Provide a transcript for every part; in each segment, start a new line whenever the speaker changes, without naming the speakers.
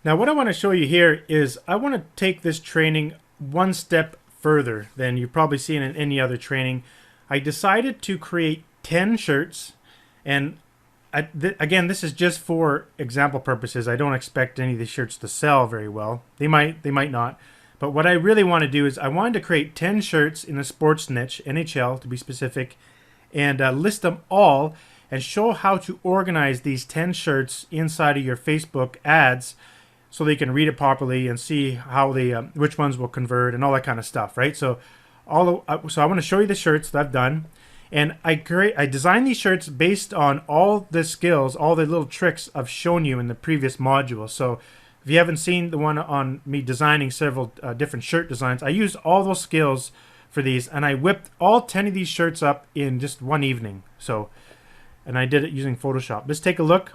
Now what I want to show you here is I want to take this training one step further than you've probably seen in any other training. I decided to create 10 shirts, and again, this is just for example purposes. I don't expect any of these shirts to sell very well. They might not. But what I really want to do is I wanted to create 10 shirts in a sports niche, NHL to be specific, and list them all and show how to organize these 10 shirts inside of your Facebook ads so they can read it properly and see how they which ones will convert and all that kind of stuff, right? So so I want to show you the shirts that I've done, and I designed these shirts based on all the skills, all the little tricks I've shown you in the previous module. So if you haven't seen the one on me designing several different shirt designs, I used all those skills for these, and I whipped all 10 of these shirts up in just one evening. So, and I did it using Photoshop. Let's take a look.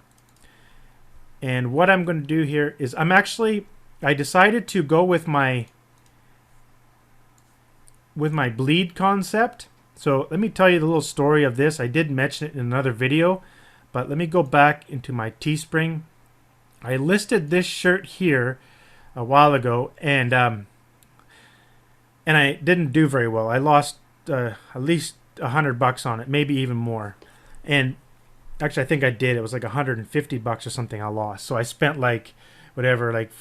And what I'm going to do here is I decided to go with my bleed concept. So let me tell you the little story of this. I did mention it in another video, but let me go back into my Teespring. I listed this shirt here a while ago, and I didn't do very well. I lost at least $100 on it, maybe even more. And actually, I think I did. It was like $150 or something I lost. So I spent like whatever, like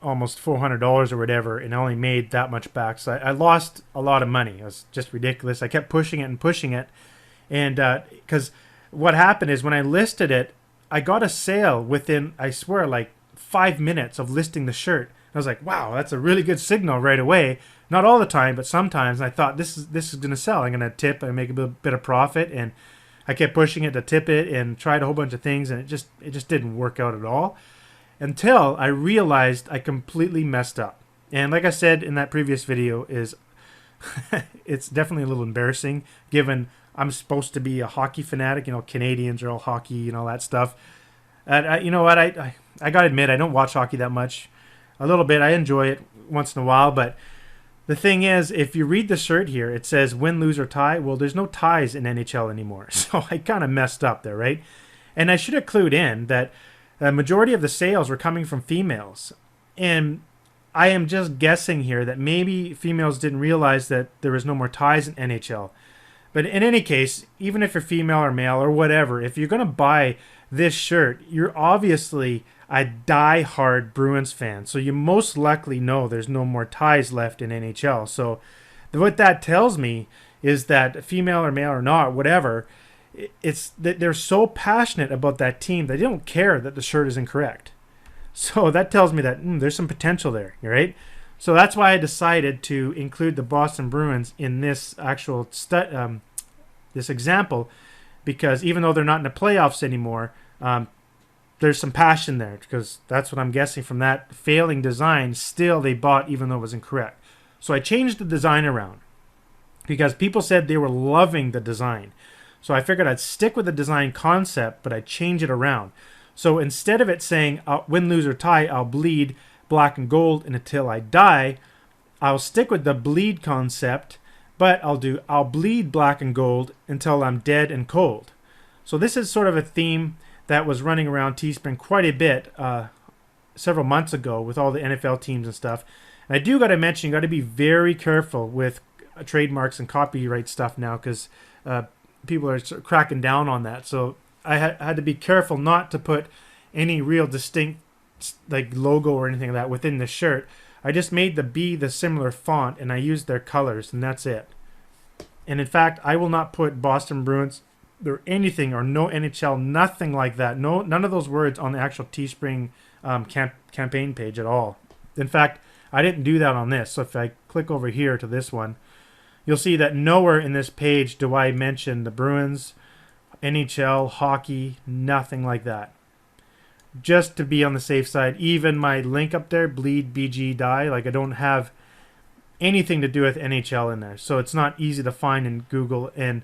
almost $400 or whatever, and I only made that much back. So I lost a lot of money. It was just ridiculous. I kept pushing it and pushing it, and because what happened is when I listed it, I got a sale within, I swear, like 5 minutes of listing the shirt. I was like, wow, that's a really good signal right away. Not all the time, but sometimes. I thought this is going to sell. I'm going to tip and make a bit of profit, and I kept pushing it to tip it and tried a whole bunch of things, and it just didn't work out at all until I realized I completely messed up. And like I said in that previous video, is it's definitely a little embarrassing given I'm supposed to be a hockey fanatic. You know, Canadians are all hockey and all that stuff. And you know what? I gotta admit, I don't watch hockey that much. A little bit. I enjoy it once in a while, but the thing is, if you read the shirt here, it says win, lose, or tie. Well, there's no ties in NHL anymore, so I kind of messed up there, right? And I should have clued in that the majority of the sales were coming from females, and I am just guessing here that maybe females didn't realize that there was no more ties in NHL. But in any case, even if you're female or male or whatever, if you're going to buy this shirt, you're obviously a die-hard Bruins fan. So you most likely know there's no more ties left in NHL. So what that tells me is that female or male or not, whatever, it's that they're so passionate about that team that they don't care that the shirt is incorrect. So that tells me that there's some potential there, right? So that's why I decided to include the Boston Bruins in this actual this example, because even though they're not in the playoffs anymore, there's some passion there, because that's what I'm guessing from that failing design. Still, they bought even though it was incorrect. So I changed the design around because people said they were loving the design. So I figured I'd stick with the design concept, but I'd change it around. So instead of it saying win, lose, or tie, I'll bleed black and gold and until I die, I'll stick with the bleed concept, but I'll bleed black and gold until I'm dead and cold. So this is sort of a theme that was running around Teespring quite a bit several months ago with all the NFL teams and stuff. And I do got to mention, you got to be very careful with trademarks and copyright stuff now, because people are sort of cracking down on that. So I had to be careful not to put any real distinct like logo or anything like that within the shirt. I just made the B the similar font, and I used their colors, and that's it. And in fact, I will not put Boston Bruins or anything, or no NHL, nothing like that. No, none of those words on the actual Teespring campaign page at all. In fact, I didn't do that on this. So if I click over here to this one, you'll see that nowhere in this page do I mention the Bruins, NHL, hockey, nothing like that. Just to be on the safe side. Even my link up there, bleed BG die, like I don't have anything to do with NHL in there, so it's not easy to find in Google. And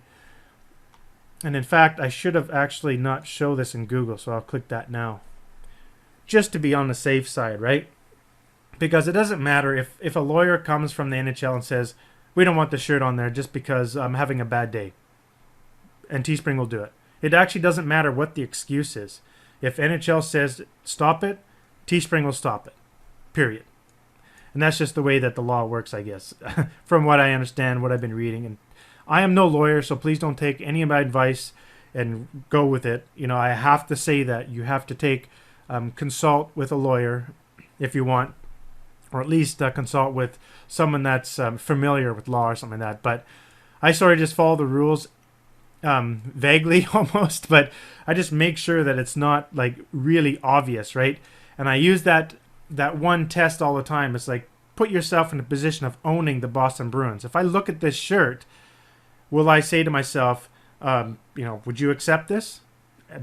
in fact, I should have actually not show this in Google, so I'll click that now, just to be on the safe side, right? Because it doesn't matter if a lawyer comes from the NHL and says we don't want the shirt on there just because I'm having a bad day, and Teespring will do it. It actually doesn't matter what the excuse is. If NHL says stop it, Teespring will stop it. Period. And that's just the way that the law works, I guess, from what I understand, what I've been reading. And I am no lawyer, so please don't take any of my advice and go with it. You know, I have to say that you have to take consult with a lawyer if you want, or at least consult with someone that's familiar with law or something like that. But I sort of just follow the rules vaguely almost, but I just make sure that it's not like really obvious, right? And I use that one test all the time. It's like, put yourself in a position of owning the Boston Bruins. If I look at this shirt, will I say to myself, would you accept this?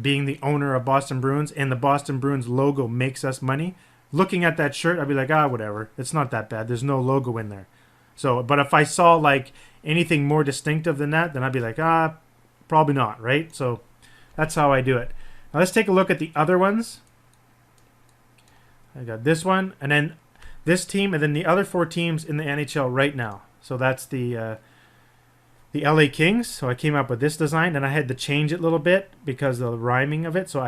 Being the owner of Boston Bruins and the Boston Bruins logo makes us money. Looking at that shirt, I'd be like, whatever. It's not that bad. There's no logo in there. So, but if I saw like anything more distinctive than that, then I'd be like, probably not, right? So that's how I do it. Now let's take a look at the other ones. I got this one, and then this team, and then the other 4 teams in the NHL right now. So that's the LA Kings. So I came up with this design, and I had to change it a little bit because of the rhyming of it. So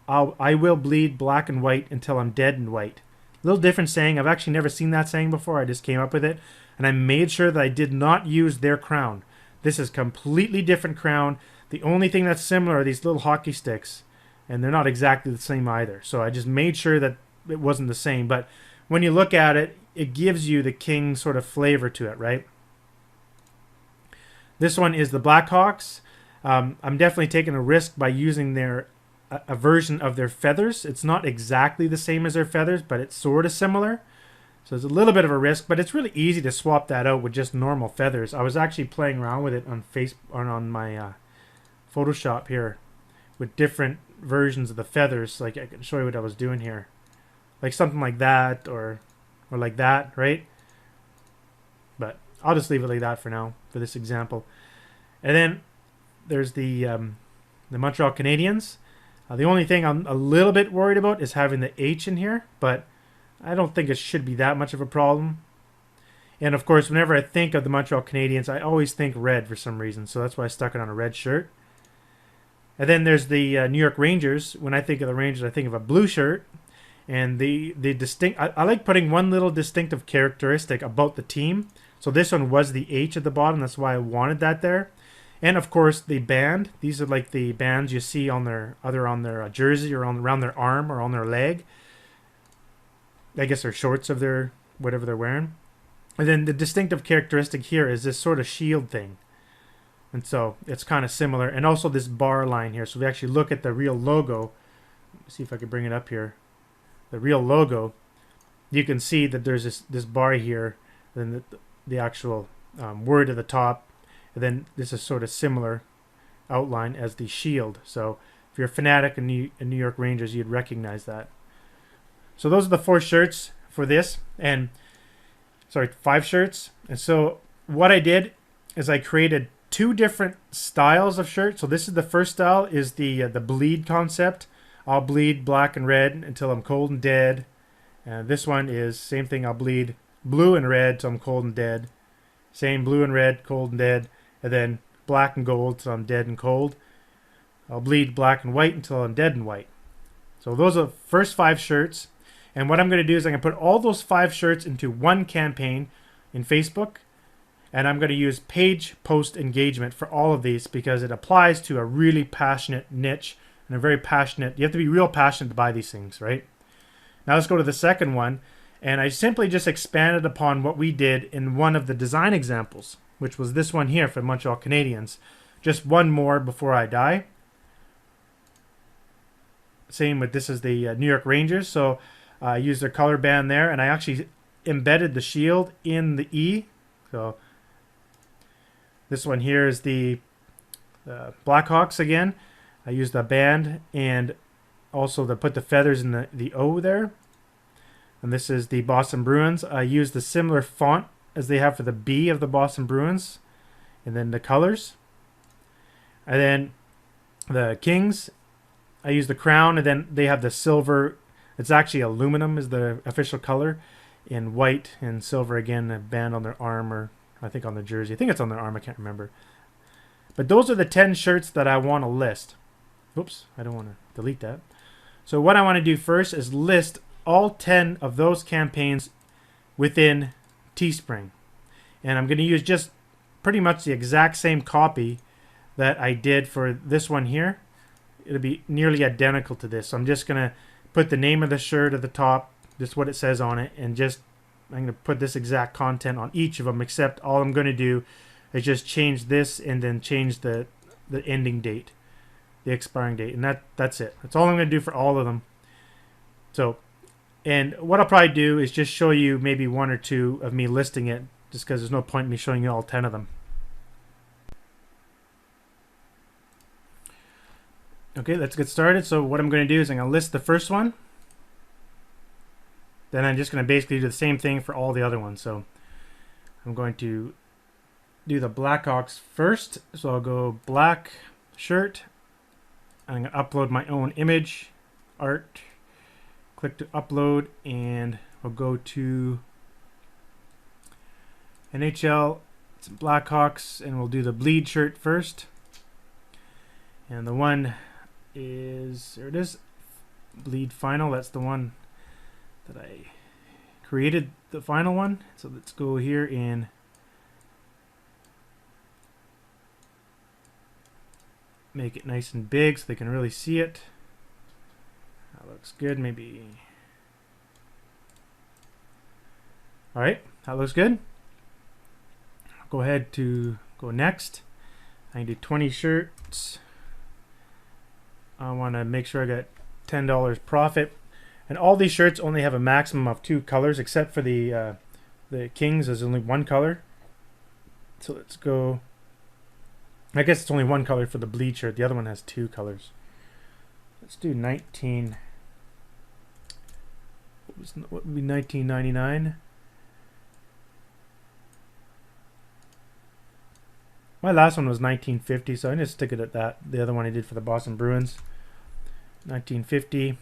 I will bleed black and white until I'm dead and white. A little different saying. I've actually never seen that saying before. I just came up with it, and I made sure that I did not use their crown. This is completely different crown. The only thing that's similar are these little hockey sticks, and they're not exactly the same either. So I just made sure that it wasn't the same. But when you look at it, it gives you the King sort of flavor to it, right? This one is the Blackhawks. I'm definitely taking a risk by using a version of their feathers. It's not exactly the same as their feathers, but it's sort of similar. So it's a little bit of a risk, but it's really easy to swap that out with just normal feathers. I was actually playing around with it on my Photoshop here with different versions of the feathers. Like I can show you what I was doing here. Like something like that or like that, right? But I'll just leave it like that for now for this example. And then there's the Montreal Canadiens. The only thing I'm a little bit worried about is having the H in here, but I don't think it should be that much of a problem. And of course, whenever I think of the Montreal Canadiens, I always think red for some reason. So that's why I stuck it on a red shirt. And then there's the New York Rangers. When I think of the Rangers, I think of a blue shirt. And the distinct, I like putting one little distinctive characteristic about the team. So this one was the H at the bottom. That's why I wanted that there. And of course, the band. These are like the bands you see on their jersey or around their arm or on their leg. I guess they're shorts of their whatever they're wearing. And then the distinctive characteristic here is this sort of shield thing. And so it's kind of similar. And also this bar line here. So we actually look at the real logo. Let's see if I can bring it up here. The real logo. You can see that there's this bar here. Then the actual word at the top. And then this is sort of similar outline as the shield. So if you're a fanatic in New York Rangers, you'd recognize that. So those are the 4 shirts for this. And sorry, 5 shirts. And so what I did is I created 2 different styles of shirts. So this is the first style is the bleed concept. I'll bleed black and red until I'm cold and dead. And this one is same thing. I'll bleed blue and red till I'm cold and dead. Same blue and red, cold and dead. And then black and gold till I'm dead and cold. I'll bleed black and white until I'm dead and white. So those are the first 5 shirts. And what I'm going to do is I'm going to put all those 5 shirts into one campaign in Facebook. And I'm going to use page post engagement for all of these because it applies to a really passionate niche and a very passionate. You have to be real passionate to buy these things, right? Now let's go to the second one. And I simply just expanded upon what we did in one of the design examples, which was this one here for Montreal Canadiens. Just one more before I die. Same with this is the New York Rangers. So I used their color band there, and I actually embedded the shield in the E. So this one here is the Blackhawks again. I used the band and also to put the feathers in the O there. And this is the Boston Bruins. I used the similar font as they have for the B of the Boston Bruins. And then the colors. And then the Kings, I used the crown, and then they have the silver. It's actually aluminum is the official color. In white and silver again, a band on their arm, or I think on the jersey. I think it's on their arm, I can't remember. But those are the 10 shirts that I want to list. Oops, I don't want to delete that. So what I want to do first is list all 10 of those campaigns within Teespring. And I'm going to use just pretty much the exact same copy that I did for this one here. It'll be nearly identical to this. So I'm just going to put the name of the shirt at the top, just what it says on it, and just I'm going to put this exact content on each of them, except all I'm going to do is just change this and then change the ending date, the expiring date, and that's it. That's all I'm going to do for all of them. So, and what I'll probably do is just show you maybe one or two of me listing it, just because there's no point in me showing you all 10 of them. Okay, let's get started. So what I'm going to do is I'm going to list the first one. Then I'm just going to basically do the same thing for all the other ones. So I'm going to do the Blackhawks first. So I'll go black shirt. I'm going to upload my own image, art. Click to upload, and I'll go to NHL, some Blackhawks, and we'll do the bleed shirt first. And the one is, there it is, bleed final. That's the one that I created, the final one. So let's go here and make it nice and big so they can really see it. That looks good. Maybe. All right, that looks good. Go ahead to go next. I can do 20 shirts. I want to make sure I got $10 profit. And all these shirts only have a maximum of 2 colors, except for the Kings. There's only 1 color. So let's go. I guess it's only 1 color for the bleed shirt. The other one has 2 colors. Let's do 19. What would be 19.99? My last one was 1950, so I'm going to stick it at that. The other one I did for the Boston Bruins. 1950.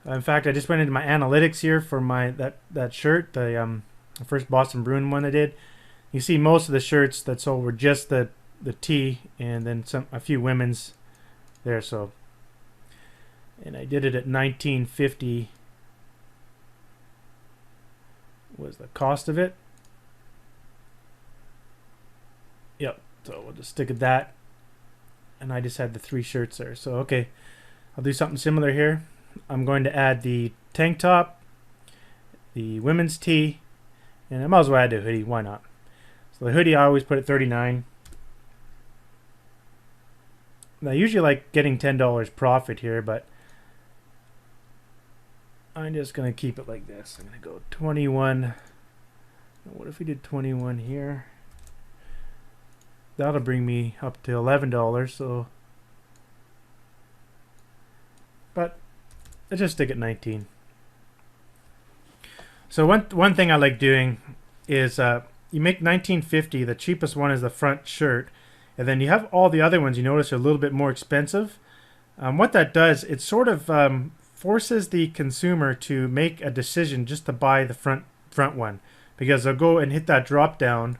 In fact, I just went into my analytics here for my that shirt, the first Boston Bruin one I did. You see most of the shirts that sold were just the tee, and then a few women's there. So, and I did it at 1950 was the cost of it. Yep. So we'll just stick at that. And I just had the 3 shirts there. So okay, I'll do something similar here. I'm going to add the tank top, the women's tee, and I might as well add the hoodie. Why not? So the hoodie I always put at 39. Now I usually like getting $10 profit here, but I'm just going to keep it like this. I'm going to go 21. What if we did 21 here? That'll bring me up to $11. So, but let's just stick at 19. So one thing I like doing is you make 1950. The cheapest one is the front shirt, and then you have all the other ones. You notice are a little bit more expensive. What that does, it sort of forces the consumer to make a decision just to buy the front one, because they'll go and hit that drop down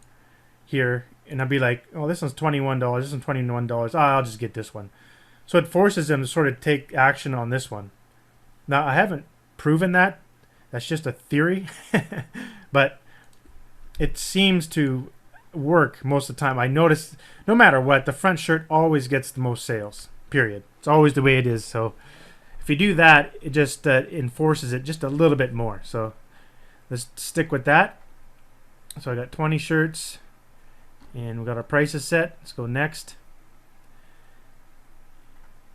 here, and I'll be like, oh, this one's $21. This one's $21. I'll just get this one. So it forces them to sort of take action on this one. Now, I haven't proven that. That's just a theory. But it seems to work most of the time. I notice no matter what, the front shirt always gets the most sales, period. It's always the way it is. So if you do that, it just enforces it just a little bit more. So let's stick with that. So I got 20 shirts. And we got our prices set. Let's go next.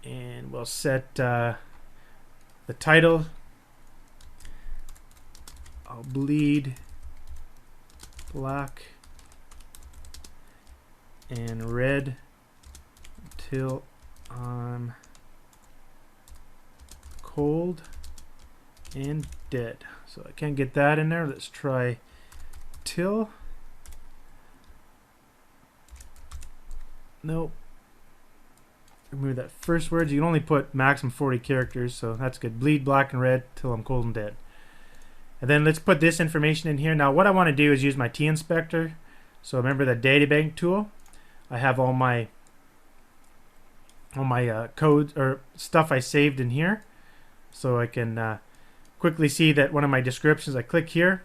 And we'll set the title. I'll bleed black and red until I'm cold and dead. So I can't get that in there. Let's try till. Nope. Remove that first word. You can only put maximum 40 characters, so that's good. Bleed black and red till I'm cold and dead. And then let's put this information in here. Now what I want to do is use my T inspector. So remember the data bank tool. I have all my all my code or stuff I saved in here, so I can quickly see that one of my descriptions, I click here,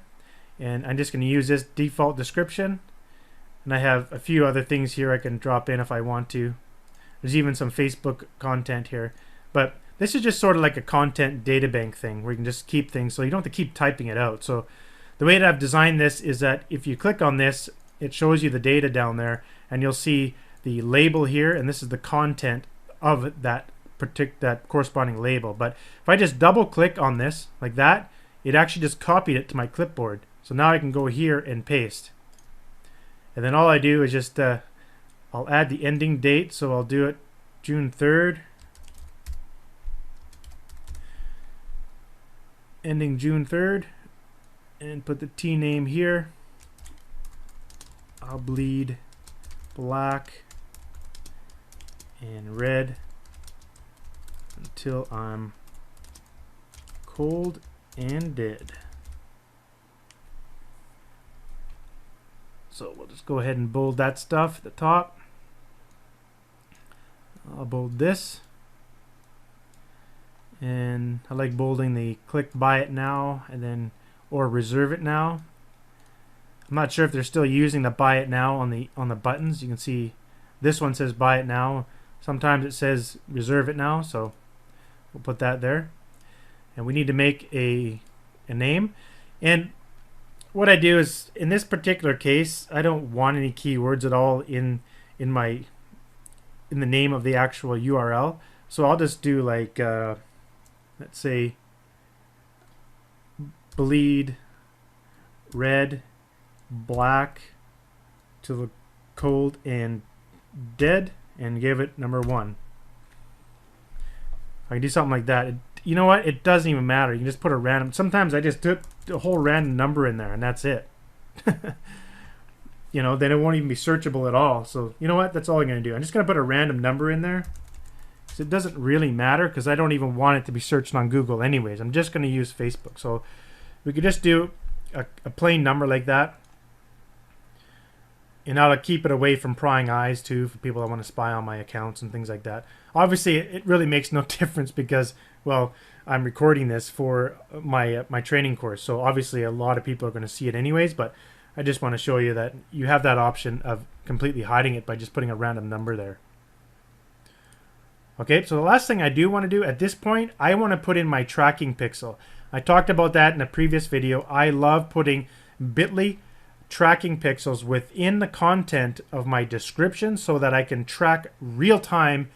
and I'm just going to use this default description. And I have a few other things here I can drop in if I want to. There's even some Facebook content here. But this is just sort of like a content data bank thing where you can just keep things so you don't have to keep typing it out. So the way that I've designed this is that if you click on this, it shows you the data down there, and you'll see the label here, and this is the content of that corresponding label. But if I just double click on this like that, it actually just copied it to my clipboard. So now I can go here and paste. And then all I do is just I'll add the ending date, so I'll do it June 3rd. Ending June 3rd. And put the T name here. I'll bleed black and red until I'm cold and dead. So we'll just go ahead and bold that stuff at the top. I'll bold this. And I like bolding the click buy it now and then or reserve it now. I'm not sure if they're still using the buy it now on the buttons. You can see this one says buy it now. Sometimes it says reserve it now, so we'll put that there. And we need to make a name. And what I do is, in this particular case, I don't want any keywords at all in the name of the actual URL. So I'll just do like let's say bleed red black to the cold and dead and give it number 1. I can do something like that. You know what? It doesn't even matter. You can just put a random. Sometimes I just put a whole random number in there, and that's it. You know, then it won't even be searchable at all. So you know what? That's all I'm going to do. I'm just going to put a random number in there. So it doesn't really matter because I don't even want it to be searched on Google anyways. I'm just going to use Facebook. So we could just do a plain number like that. And I'll keep it away from prying eyes too for people that want to spy on my accounts and things like that. Obviously, it really makes no difference because, well, I'm recording this for my training course. So obviously, a lot of people are going to see it anyways. But I just want to show you that you have that option of completely hiding it by just putting a random number there. Okay, so the last thing I do want to do at this point, I want to put in my tracking pixel. I talked about that in a previous video. I love putting bit.ly tracking pixels within the content of my description so that I can track real time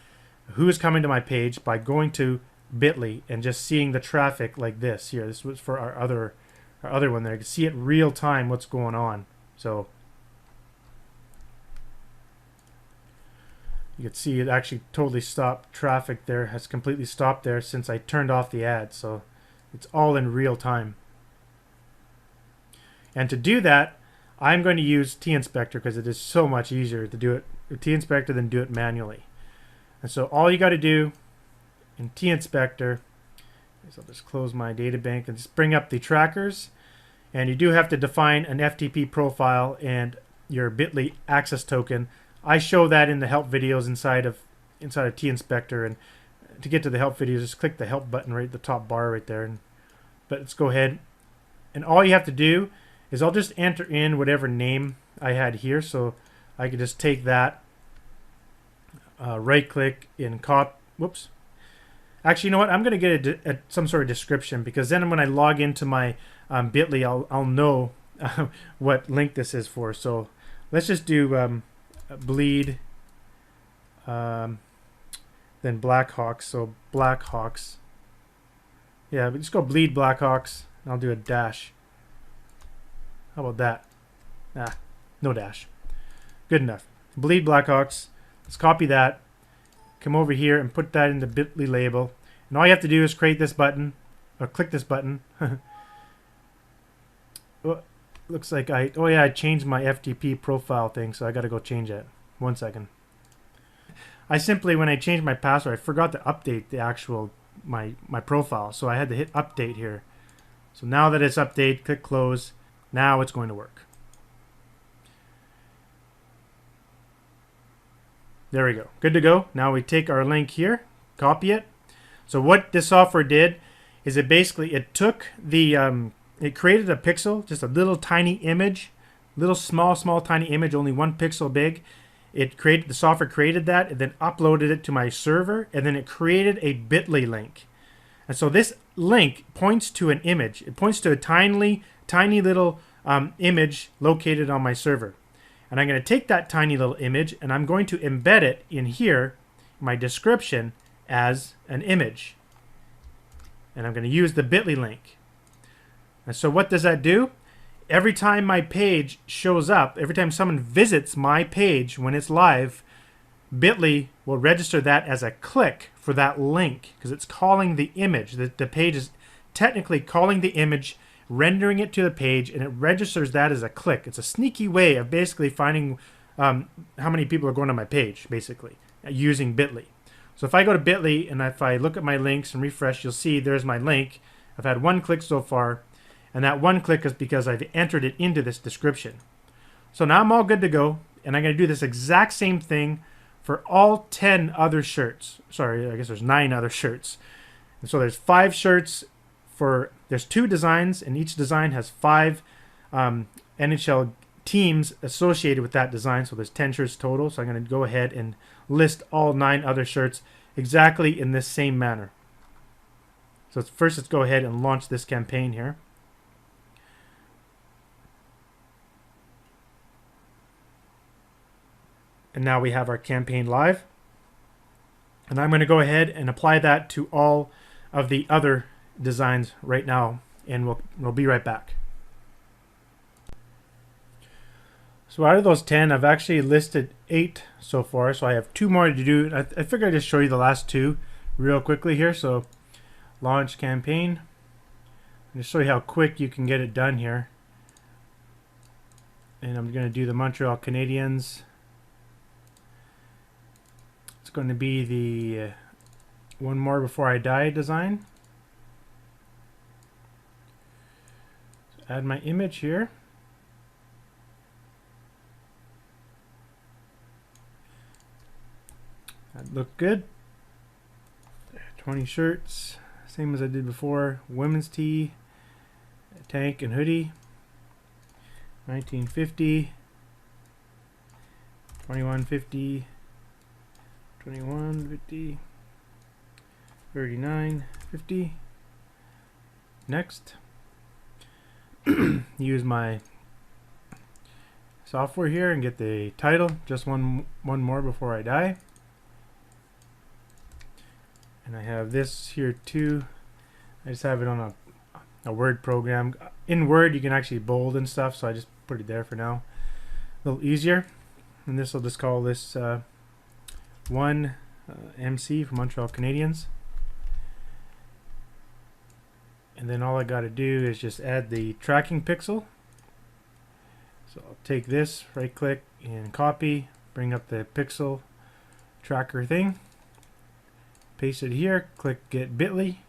who is coming to my page by going to bit.ly and just seeing the traffic like this here. This was for our other one there. You can see it real time what's going on. So you can see it actually totally stopped traffic there, has completely stopped there since I turned off the ad. So it's all in real time. And to do that, I'm going to use T-Inspector because it is so much easier to do it with T-Inspector than do it manually. And so all you got to do in T-Inspector is I'll just close my data bank and just bring up the trackers. And you do have to define an FTP profile and your bit.ly access token. I show that in the help videos inside of T-Inspector. And to get to the help videos, just click the help button right at the top bar right there. But let's go ahead. And all you have to do is I'll just enter in whatever name I had here. So I could just take that, right click in whoops. Actually, you know what? I'm going to get some sort of description because then when I log into my bit.ly, I'll know what link this is for. So let's just do bleed, then Blackhawks. So Blackhawks. Yeah, but just go bleed Blackhawks. And I'll do a dash. How about that? Ah, no dash. Good enough. Bleed Blackhawks. Let's copy that. Come over here and put that in the bit.ly label. And all you have to do is create this button, or click this button. Oh, looks like I changed my FTP profile thing, so I got to go change it. 1 second. I simply, when I changed my password, I forgot to update the actual my profile, so I had to hit update here. So now that it's updated, click close. Now it's going to work. There we go. Good to go. Now we take our link here, copy it. So what this software did is it took the it created a pixel, just a little tiny image, little small tiny image, only 1 pixel big. The software created that and then uploaded it to my server, and then it created a bit.ly link. And so this link points to an image. It points to a tiny little image located on my server. And I'm going to take that tiny little image and I'm going to embed it in here, my description, as an image. And I'm going to use the bit.ly link. And so what does that do? Every time my page shows up, every time someone visits my page when it's live, bit.ly will register that as a click for that link because it's calling the image. The page is technically calling the image, rendering it to the page, and it registers that as a click. It's a sneaky way of basically finding how many people are going to my page, basically, using bit.ly. So if I go to bit.ly and if I look at my links and refresh, you'll see there's my link. I've had 1 click so far, and that 1 click is because I've entered it into this description. So now I'm all good to go, and I'm going to do this exact same thing for all 10 other shirts. Sorry, I guess there's 9 other shirts. And so there's 5 shirts there's 2 designs, and each design has 5 NHL teams associated with that design. So there's 10 shirts total. So I'm going to go ahead and list all 9 other shirts exactly in this same manner. So first, let's go ahead and launch this campaign here. And now we have our campaign live. And I'm going to go ahead and apply that to all of the other designs right now, and we'll be right back. So out of those 10, I've actually listed 8 so far, so I have 2 more to do. I figured I'd just show you the last 2 real quickly here. So launch campaign, and just show you how quick you can get it done here. And I'm going to do the Montreal Canadiens. It's going to be the One More Before I Die design. So add my image here. That looked good. 20 shirts, same as I did before. Women's tee, tank and hoodie. 1950, 2150, 2150, 3950. Next, use my software here and get the title, just one more before I die. And I have this here too. I just have it on a Word program. In Word you can actually bold and stuff, so I just put it there for now. A little easier. And this will just call this one MC for Montreal Canadiens. And then all I got to do is just add the tracking pixel. So I'll take this, right click and copy, bring up the pixel tracker thing, paste it here, click get bit.ly.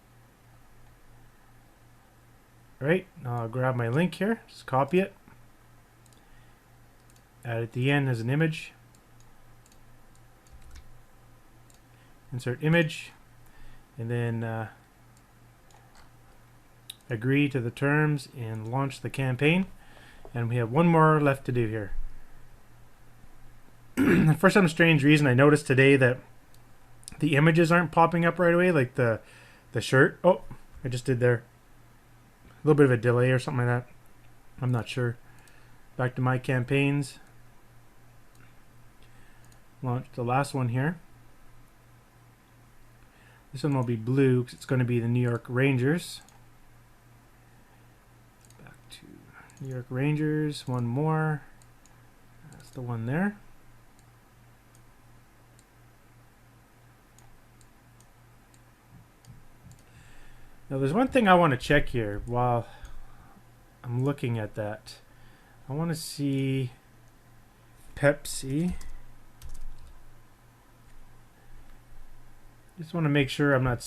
Right, now I'll grab my link here, just copy it, add it at the end as an image, insert image, and then agree to the terms and launch the campaign. And we have one more left to do here. For some strange reason, I noticed today that the images aren't popping up right away, like the shirt. Oh, I just did there. A little bit of a delay or something like that. I'm not sure. Back to my campaigns. Launch the last one here. This one will be blue because it's going to be the New York Rangers. Back to New York Rangers. One more. That's the one there. Now there's one thing I want to check here while I'm looking at that. I want to see Pepsi. Just want to make sure I'm not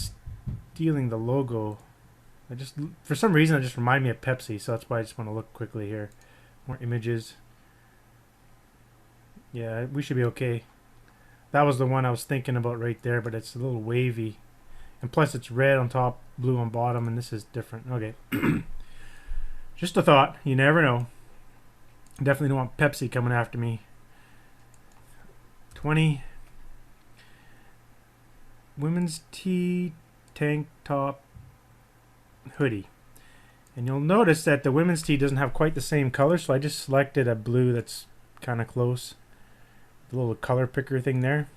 stealing the logo. For some reason, it just reminded me of Pepsi, so that's why I just want to look quickly here. More images. Yeah, we should be okay. That was the one I was thinking about right there, but it's a little wavy. And plus it's red on top, blue on bottom, and this is different. Okay. Just a thought. You never know. Definitely don't want Pepsi coming after me. 20. Women's tee tank top hoodie. And you'll notice that the women's tee doesn't have quite the same color, so I just selected a blue that's kind of close. The little color picker thing there.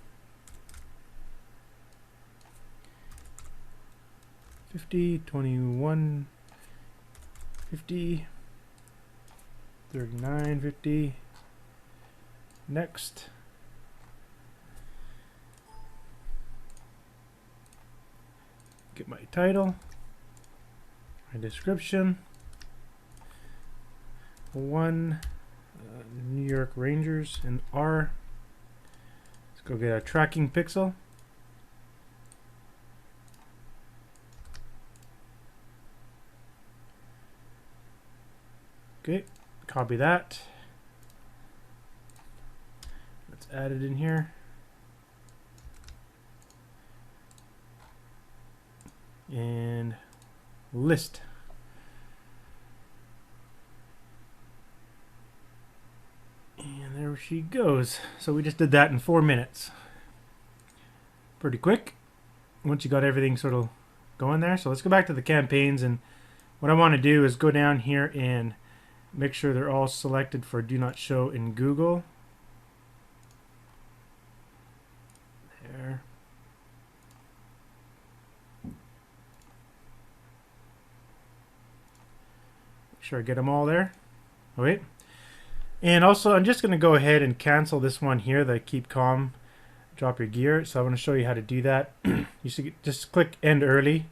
50, 21, 50, 39, 50. Next. Get my title, my description. One, New York Rangers and R. Let's go get a tracking pixel. Okay, copy that. Let's add it in here. And list. And there she goes. So we just did that in 4 minutes. Pretty quick once you got everything sort of going there. So let's go back to the campaigns, and what I want to do is go down here and make sure they're all selected for do not show in Google. There. Make sure I get them all there. Oh, wait. And also I'm just going to go ahead and cancel this one here, the keep calm, drop your gear. So I want to show you how to do that. You should just click end early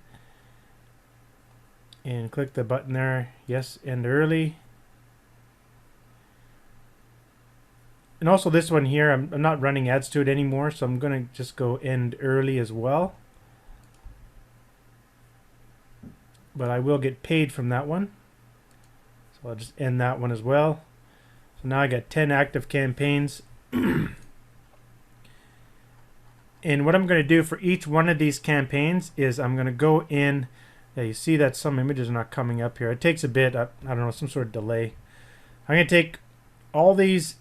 and click the button there. Yes, end early. And also this one here, I'm not running ads to it anymore, so I'm going to just go end early as well. But I will get paid from that one. So I'll just end that one as well. So now I got 10 active campaigns. And what I'm going to do for each one of these campaigns is I'm going to go in. Yeah, you see that some images are not coming up here. It takes a bit, I don't know, some sort of delay. I'm going to take all these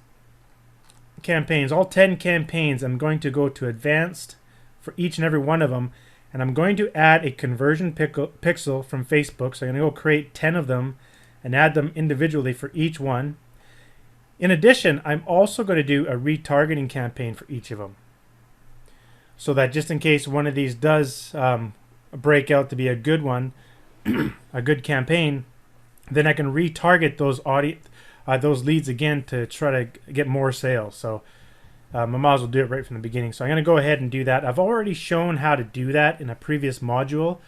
campaigns, all 10 campaigns. I'm going to go to advanced for each and every one of them, and I'm going to add a conversion pixel from Facebook. So I'm going to go create 10 of them and add them individually for each one. In addition, I'm also going to do a retargeting campaign for each of them, so that just in case one of these does break out to be a good one, a good campaign, then I can retarget those leads again to try to get more sales. So I might as well do it right from the beginning. So I'm going to go ahead and do that. I've already shown how to do that in a previous module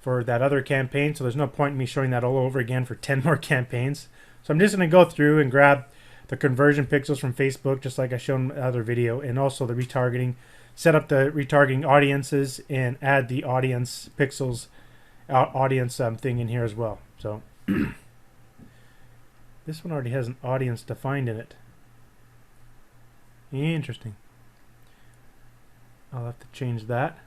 for that other campaign, so there's no point in me showing that all over again for 10 more campaigns. So I'm just going to go through and grab the conversion pixels from Facebook, just like I showed in the other video, and also the retargeting, set up the retargeting audiences, and add the audience pixels, audience thing in here as well. So this one already has an audience defined in it. Interesting. I'll have to change that.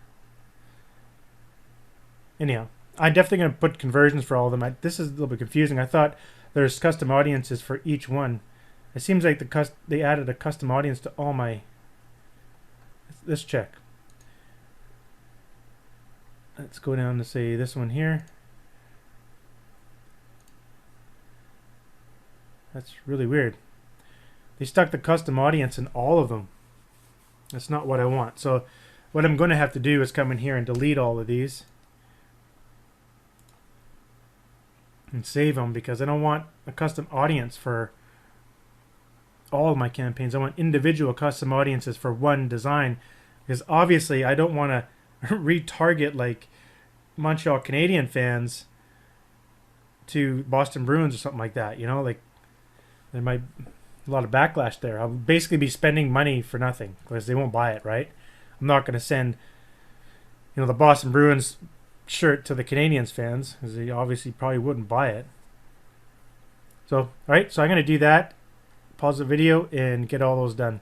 Anyhow, I'm definitely going to put conversions for all of them. This is a little bit confusing. I thought there's custom audiences for each one. It seems like they added a custom audience to all my... Let's check. Let's go down to say this one here. That's really weird. They stuck the custom audience in all of them. That's not what I want. So what I'm going to have to do is come in here and delete all of these and save them, because I don't want a custom audience for all of my campaigns. I want individual custom audiences for one design, because obviously I don't want to retarget like Montreal Canadian fans to Boston Bruins or something like that. You know, like there might a lot of backlash there. I'll basically be spending money for nothing because they won't buy it, right? I'm not going to send, the Boston Bruins shirt to the Canadiens fans, because they obviously probably wouldn't buy it. So, all right, so I'm going to do that, pause the video, and get all those done.